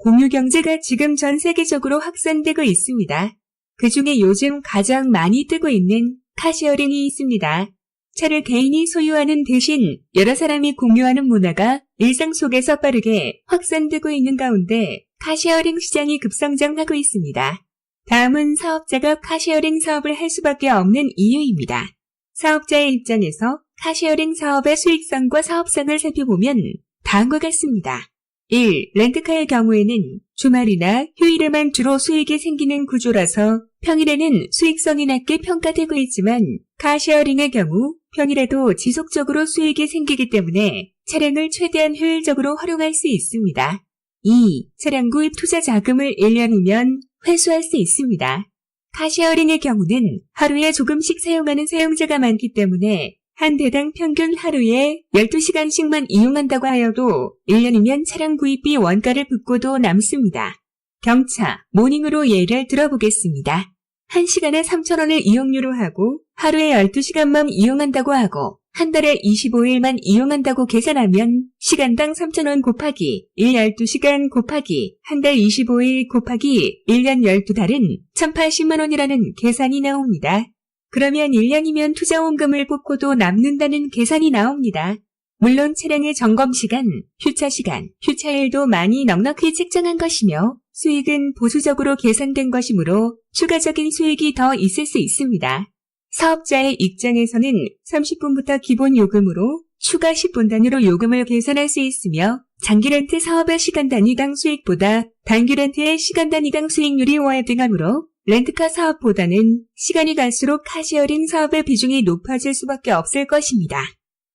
공유 경제가 지금 전 세계적으로 확산되고 있습니다. 그중에 요즘 가장 많이 뜨고 있는 카쉐어링이 있습니다. 차를 개인이 소유하는 대신 여러 사람이 공유하는 문화가 일상 속에서 빠르게 확산되고 있는 가운데 카쉐어링 시장이 급성장하고 있습니다. 다음은 사업자가 카쉐어링 사업을 할 수밖에 없는 이유입니다. 사업자의 입장에서 카쉐어링 사업의 수익성과 사업성을 살펴보면 다음과 같습니다. 1. 렌트카의 경우에는 주말이나 휴일에만 주로 수익이 생기는 구조라서 평일에는 수익성이 낮게 평가되고 있지만 카쉐어링의 경우 평일에도 지속적으로 수익이 생기기 때문에 차량을 최대한 효율적으로 활용할 수 있습니다. 2. 차량 구입 투자 자금을 1년이면 회수할 수 있습니다. 카쉐어링의 경우는 하루에 조금씩 사용하는 사용자가 많기 때문에 한 대당 평균 하루에 12시간씩만 이용한다고 하여도 1년이면 차량 구입비 원가를 붓고도 남습니다. 경차, 모닝으로 예를 들어보겠습니다. 1시간에 3,000원을 이용료로 하고 하루에 12시간만 이용한다고 하고 한 달에 25일만 이용한다고 계산하면 시간당 3,000원 곱하기 1 12시간 곱하기 한 달 25일 곱하기 1년 12달은 1,080만 원이라는 계산이 나옵니다. 그러면 1년이면 투자원금을 뽑고도 남는다는 계산이 나옵니다. 물론 차량의 점검시간, 휴차시간, 휴차일도 많이 넉넉히 책정한 것이며 수익은 보수적으로 계산된 것이므로 추가적인 수익이 더 있을 수 있습니다. 사업자의 입장에서는 30분부터 기본 요금으로 추가 10분 단위로 요금을 계산할 수 있으며 장기 렌트 사업의 시간 단위당 수익보다 단기 렌트의 시간 단위당 수익률이 월등하므로 렌트카 사업보다는 시간이 갈수록 카쉐어링 사업의 비중이 높아질 수밖에 없을 것입니다.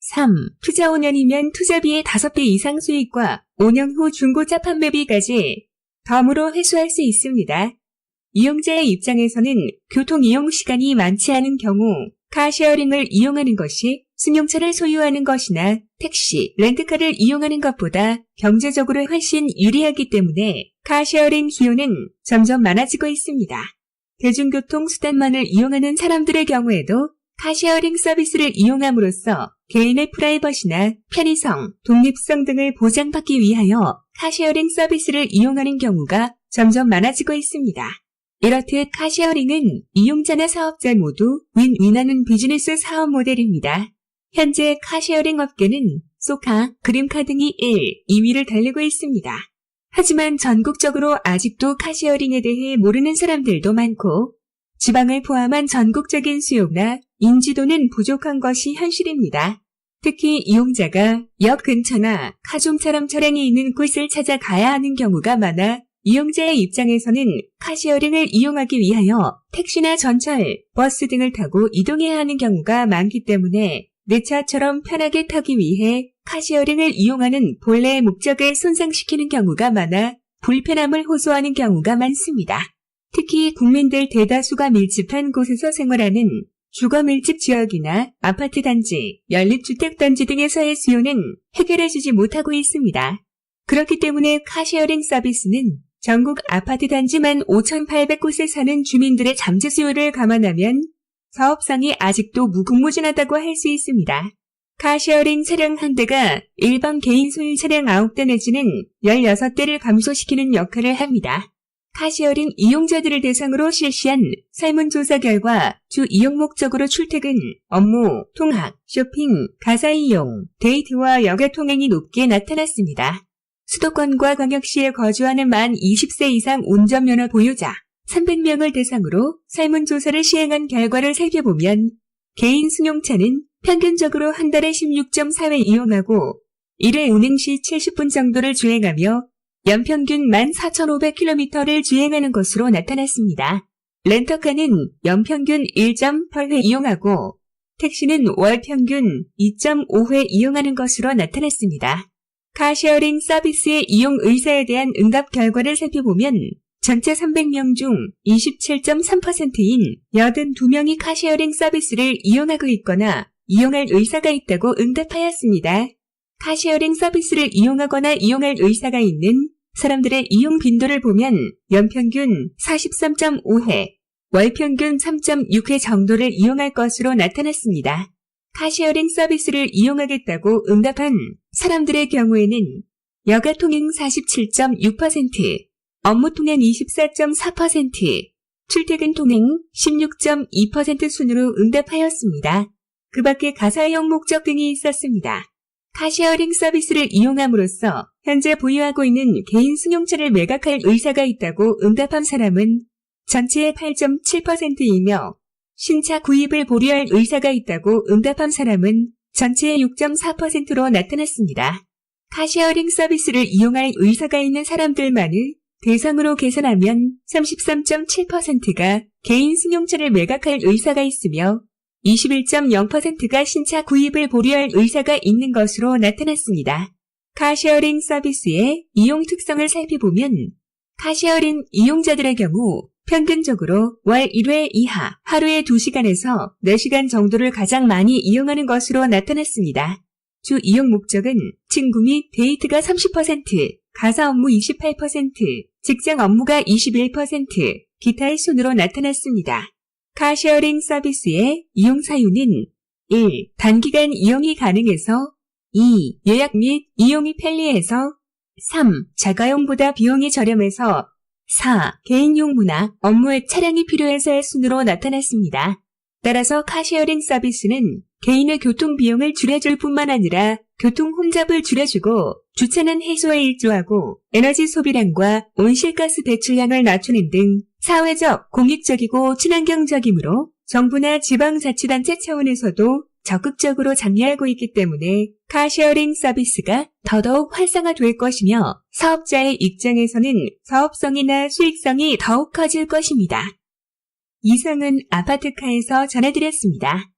3. 투자 5년이면 투자비의 5배 이상 수익과 5년 후 중고차 판매비까지 덤으로 회수할 수 있습니다. 이용자의 입장에서는 교통 이용 시간이 많지 않은 경우 카쉐어링을 이용하는 것이 승용차를 소유하는 것이나 택시, 렌트카를 이용하는 것보다 경제적으로 훨씬 유리하기 때문에 카쉐어링 기호는 점점 많아지고 있습니다. 대중교통 수단만을 이용하는 사람들의 경우에도 카쉐어링 서비스를 이용함으로써 개인의 프라이버시나 편의성, 독립성 등을 보장받기 위하여 카쉐어링 서비스를 이용하는 경우가 점점 많아지고 있습니다. 이렇듯 카쉐어링은 이용자나 사업자 모두 윈윈하는 비즈니스 사업 모델입니다. 현재 카쉐어링 업계는 소카, 그림카 등이 1, 2위를 달리고 있습니다. 하지만 전국적으로 아직도 카쉐어링에 대해 모르는 사람들도 많고 지방을 포함한 전국적인 수요나 인지도는 부족한 것이 현실입니다. 특히 이용자가 역 근처나 카종처럼 차량이 있는 곳을 찾아가야 하는 경우가 많아 이용자의 입장에서는 카쉐어링을 이용하기 위하여 택시나 전철, 버스 등을 타고 이동해야 하는 경우가 많기 때문에 내 차처럼 편하게 타기 위해 카쉐어링을 이용하는 본래의 목적을 손상시키는 경우가 많아 불편함을 호소하는 경우가 많습니다. 특히 국민들 대다수가 밀집한 곳에서 생활하는 주거 밀집 지역이나 아파트 단지, 연립주택 단지 등에서의 수요는 해결해주지 못하고 있습니다. 그렇기 때문에 카쉐어링 서비스는 전국 아파트 단지만 5,800곳에 사는 주민들의 잠재 수요를 감안하면 사업성이 아직도 무궁무진하다고 할 수 있습니다. 카쉐어링 차량 한 대가 일반 개인 소유 차량 9대 내지는 16대를 감소시키는 역할을 합니다. 카쉐어링 이용자들을 대상으로 실시한 설문조사 결과 주 이용 목적으로 출퇴근, 업무, 통학, 쇼핑, 가사 이용, 데이트와 여가 통행이 높게 나타났습니다. 수도권과 광역시에 거주하는 만 20세 이상 운전면허 보유자 300명을 대상으로 설문조사를 시행한 결과를 살펴보면 개인 승용차는 평균적으로 한 달에 16.4회 이용하고 1회 운행 시 70분 정도를 주행하며 연평균 14,500km를 주행하는 것으로 나타났습니다. 렌터카는 연평균 1.8회 이용하고 택시는 월평균 2.5회 이용하는 것으로 나타났습니다. 카쉐어링 서비스의 이용 의사에 대한 응답 결과를 살펴보면 전체 300명 중 27.3%인 82명이 카쉐어링 서비스를 이용하고 있거나 이용할 의사가 있다고 응답하였습니다. 카쉐어링 서비스를 이용하거나 이용할 의사가 있는 사람들의 이용 빈도를 보면 연평균 43.5회, 월평균 3.6회 정도를 이용할 것으로 나타났습니다. 카쉐어링 서비스를 이용하겠다고 응답한 사람들의 경우에는 여가 통행 47.6%, 업무 통행 24.4%, 출퇴근 통행 16.2% 순으로 응답하였습니다. 그 밖에 가사형 목적 등이 있었습니다. 카시어링 서비스를 이용함으로써 현재 보유하고 있는 개인 승용차를 매각할 의사가 있다고 응답한 사람은 전체의 8.7%이며 신차 구입을 보류할 의사가 있다고 응답한 사람은 전체의 6.4%로 나타났습니다. 카시어링 서비스를 이용할 의사가 있는 사람들만을 대상으로 계산하면 33.7%가 개인 승용차를 매각할 의사가 있으며 21.0%가 신차 구입을 보류할 의사가 있는 것으로 나타났습니다. 카시어링 서비스의 이용 특성을 살펴보면 카시어링 이용자들의 경우 평균적으로 월 1회 이하 하루에 2시간에서 4시간 정도를 가장 많이 이용하는 것으로 나타났습니다. 주 이용 목적은 친구 및 데이트가 30%, 가사 업무 28%, 직장 업무가 21%, 기타의 순으로 나타났습니다. 카시어링 서비스의 이용 사유는 1. 단기간 이용이 가능해서 2. 예약 및 이용이 편리해서 3. 자가용보다 비용이 저렴해서 4. 개인용무나 업무에 차량이 필요해서의 순으로 나타났습니다. 따라서 카시어링 서비스는 개인의 교통비용을 줄여줄 뿐만 아니라 교통 혼잡을 줄여주고 주차는 해소에 일조하고 에너지 소비량과 온실가스 배출량을 낮추는 등 사회적, 공익적이고 친환경적이므로 정부나 지방자치단체 차원에서도 적극적으로 장려하고 있기 때문에 카시어링 서비스가 더더욱 활성화될 것이며 사업자의 입장에서는 사업성이나 수익성이 더욱 커질 것입니다. 이상은 아파트카에서 전해드렸습니다.